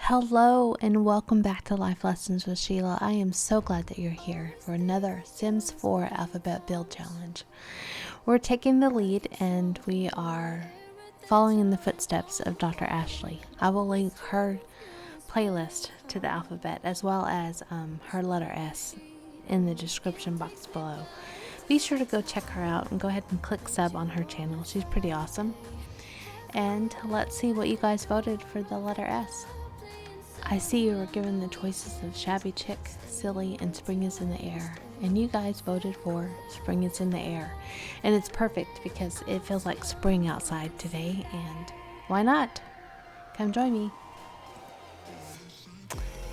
Hello and welcome back to Life Lessons with Sheila. I am so glad that you're here for another Sims 4 Alphabet Build Challenge. We're taking the lead and we are following in the footsteps of Dr. Ashley. I will link her playlist to the alphabet as well as her letter S in the description box below. Be sure to go check her out and go ahead and click sub on her channel. She's pretty awesome. And let's see what you guys voted for the letter S. I see you were given the choices of Shabby Chick, Silly, and Spring is in the Air. And you guys voted for Spring is in the Air. And it's perfect because it feels like spring outside today. And why not? Come join me.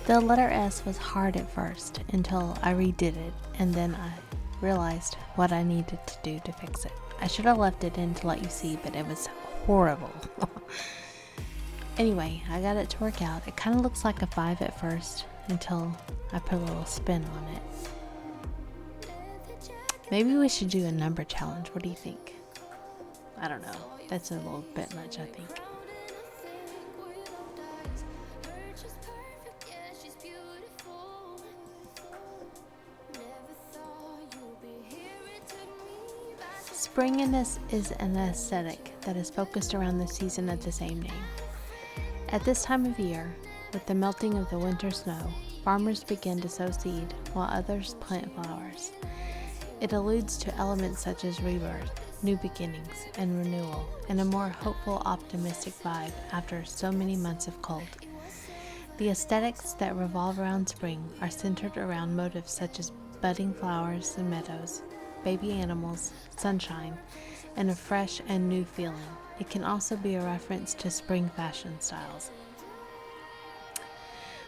The letter S was hard at first until I redid it. And then I realized what I needed to do to fix it. I should have left it in to let you see, but it was horrible. Anyway, I got it to work out. It kind of looks like a 5 at first until I put a little spin on it. Maybe we should do a number challenge. What do you think? I don't know. That's a little bit much, I think. Spring in this is an aesthetic that is focused around the season of the same name. At this time of year, with the melting of the winter snow, farmers begin to sow seed while others plant flowers. It alludes to elements such as rebirth, new beginnings, and renewal, and a more hopeful, optimistic vibe after so many months of cold. The aesthetics that revolve around spring are centered around motifs such as budding flowers and meadows, baby animals, sunshine, and a fresh and new feeling. It can also be a reference to spring fashion styles.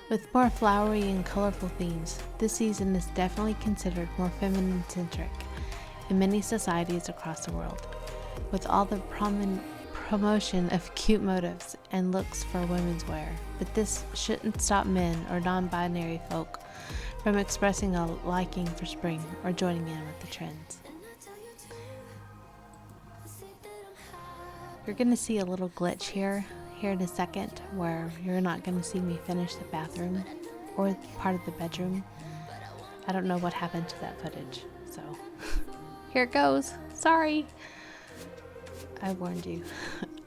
With more flowery and colorful themes, this season is definitely considered more feminine-centric in many societies across the world, with all the promotion of cute motifs and looks for women's wear. But this shouldn't stop men or non-binary folk from expressing a liking for spring or joining in with the trends. You're going to see a little glitch here in a second where you're not going to see me finish the bathroom or part of the bedroom. I don't know what happened to that footage, so here it goes. Sorry. I warned you.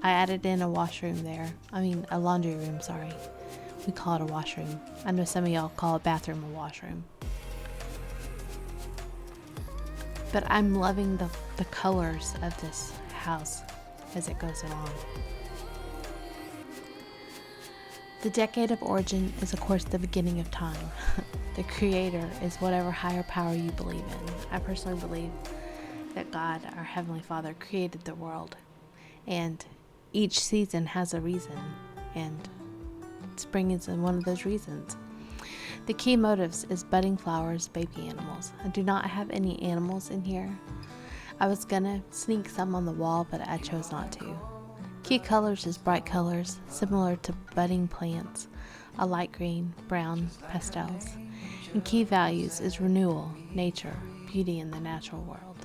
I added in a washroom there. A laundry room, sorry. We call it a washroom. I know some of y'all call a bathroom a washroom. But I'm loving the colors of this house as it goes along. The decade of origin is of course the beginning of time. The creator is whatever higher power you believe in. I personally believe that God, our Heavenly Father, created the world, and each season has a reason, and spring is one of those reasons. The key motives is budding flowers, baby animals. I do not have any animals in here. I was gonna sneak some on the wall, but I chose not to. Key colors is bright colors, similar to budding plants, a light green, brown, pastels. And key values is renewal, nature, beauty in the natural world.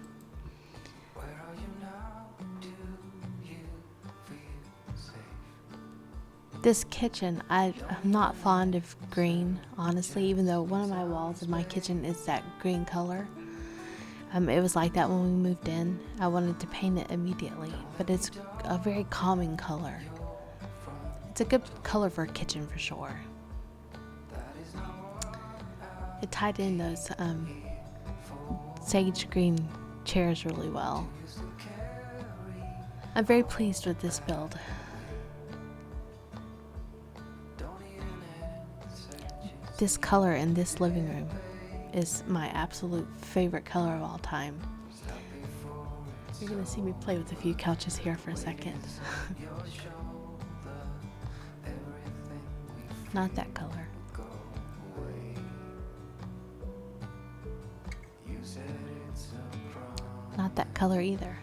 This kitchen, I'm not fond of green, honestly, even though one of my walls in my kitchen is that green color. It was like that when we moved in. I wanted to paint it immediately, but it's a very calming color. It's a good color for a kitchen for sure. It tied in those sage green chairs really well. I'm very pleased with this build. This color in this living room is my absolute favorite color of all time. You're gonna see me play with a few couches here for a second. Not that color. Not that color either.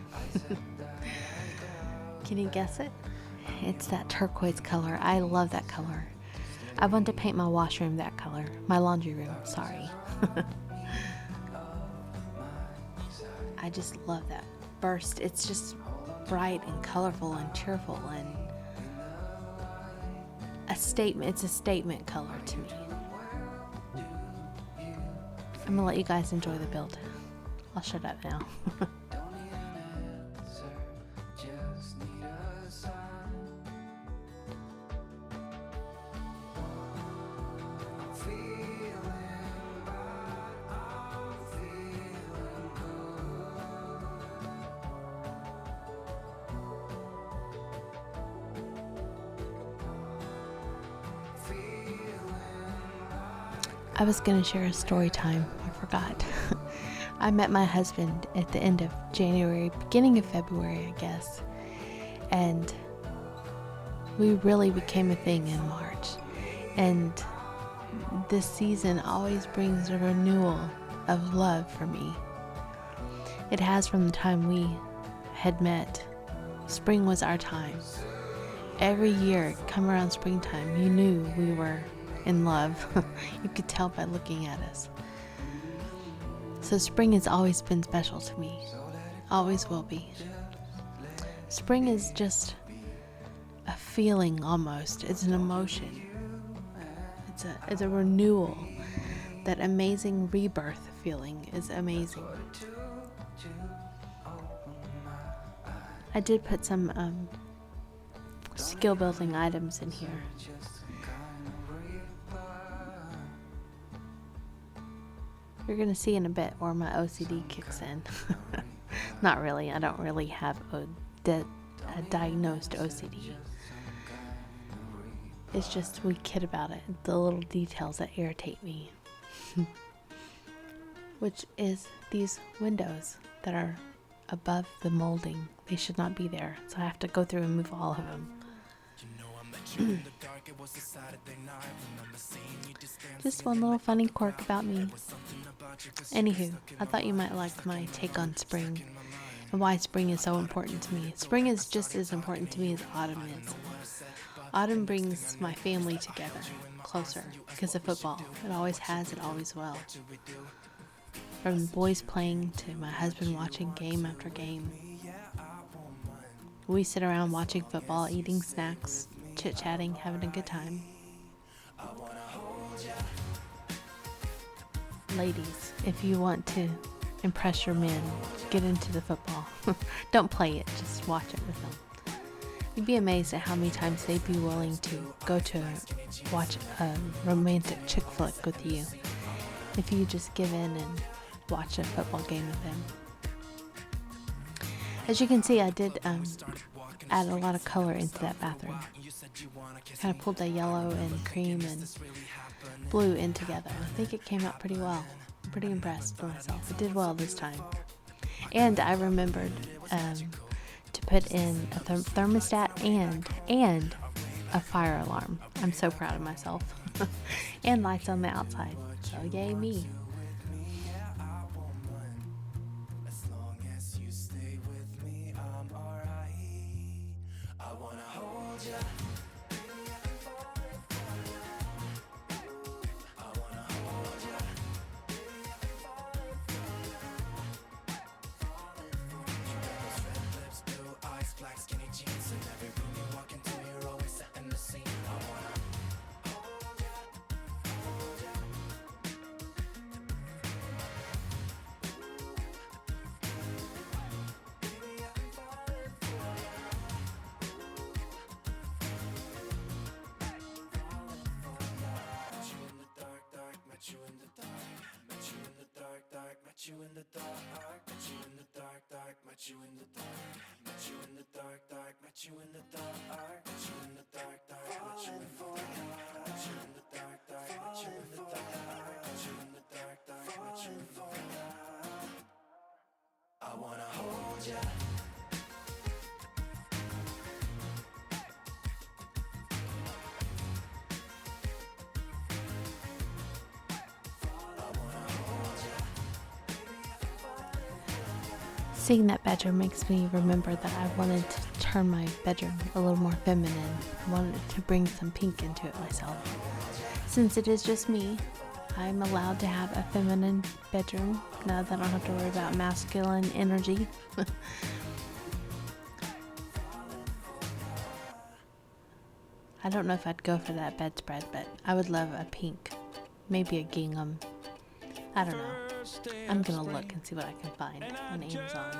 Can you guess it? It's that turquoise color. I love that color. I want to paint my washroom that color. My laundry room, sorry. I just love that burst. It's just bright and colorful and cheerful and statement. It's a statement color to me. I'm gonna let you guys enjoy the build. I'll shut up now. I was going to share a story time. I forgot. I met my husband at the end of January, beginning of February, I guess. And we really became a thing in March. And this season always brings a renewal of love for me. It has from the time we had met. Spring was our time. Every year, come around springtime, you knew we were in love. You could tell by looking at us. So spring has always been special to me. Always will be. Spring is just a feeling almost. It's an emotion. It's a renewal. That amazing rebirth feeling is amazing. I did put some skill building items in here. You're going to see in a bit where my OCD kicks in. Not really. I don't really have a diagnosed OCD. It's just we kid about it. The little details that irritate me. Which is these windows that are above the molding. They should not be there. So I have to go through and move all of them. Just one little funny quirk about me. Anywho, I thought you might like my take on spring and why spring is so important to me. Spring is just as important to me as autumn is. Autumn brings my family together, closer, because of football. It always has, it always will. From the boys playing to my husband watching game after game. We sit around watching football, eating snacks, chit-chatting, having a good time. Ladies, if you want to impress your men, get into the football. Don't play it, just watch it with them. You'd be amazed at how many times they'd be willing to go to watch a romantic chick flick with you if you just give in and watch a football game with them. As you can see, I did add a lot of color into that bathroom. Kind of pulled the yellow and cream and blue in together. I think it came out pretty well. I'm pretty impressed with myself. It did well this time. And I remembered to put in a thermostat and a fire alarm. I'm so proud of myself. And lights on the outside. So yay me. you in the dark, met you in the dark, met you in the dark, met you in the dark, met you in the dark, met you in the dark, met you in the dark, met you in the dark, met you in the dark, met you in the dark, met you in the dark. I wanna hold ya. Seeing that bedroom makes me remember that I wanted to turn my bedroom a little more feminine. I wanted to bring some pink into it myself. Since it is just me, I'm allowed to have a feminine bedroom now that I don't have to worry about masculine energy. I I don't know if I'd go for that bedspread, but I would love a pink, maybe a gingham. I don't know. I'm gonna look and see what I can find on Amazon.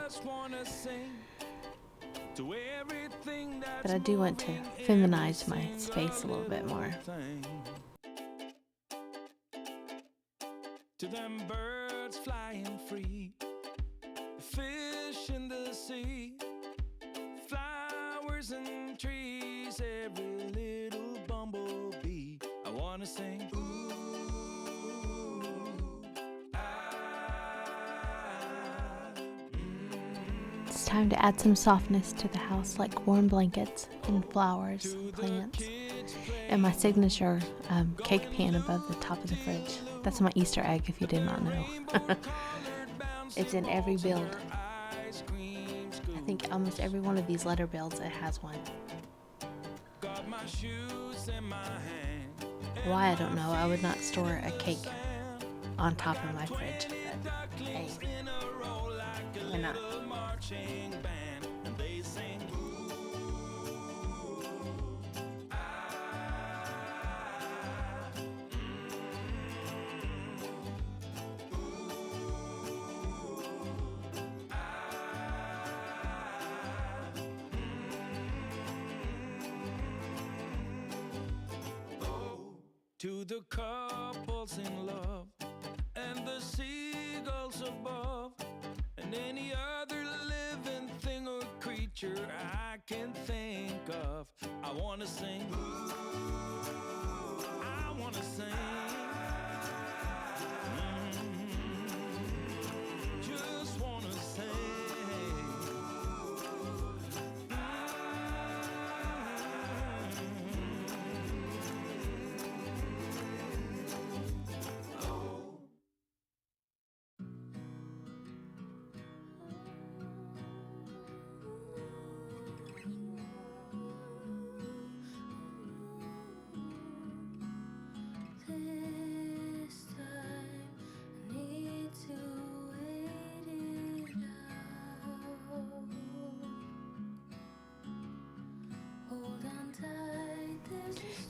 But I do want to feminize my space a little bit more. To them birds flying free, fish in the sea, flowers and trees, every little bumblebee. I wanna sing. Ooh, It's time to add some softness to the house, like warm blankets and flowers, plants, and my signature cake pan above the top of the fridge. That's my Easter egg, if you did not know. It's in every build. I think almost every one of these letter builds, it has one. Why, I don't know. I would not store a cake on top of my fridge. But hey, why not? To the couples in love and the seagulls above and any other living thing or creature I can think of, I wanna sing. I wanna sing. Just wanna sing.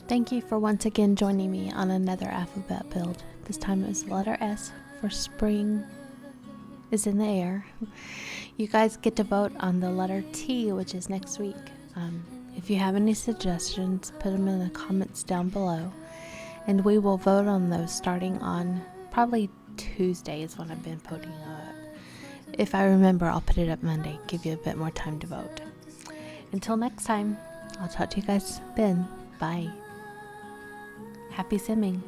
Thank you for once again joining me on another alphabet build. This time it was the letter S for spring is in the air. You guys get to vote on the letter T, which is next week. If you have any suggestions, put them in the comments down below, and we will vote on those starting on probably Tuesday is when I've been putting it up. If I remember, I'll put it up Monday, give you a bit more time to vote. Until next time, I'll talk to you guys then. Bye. Happy simming.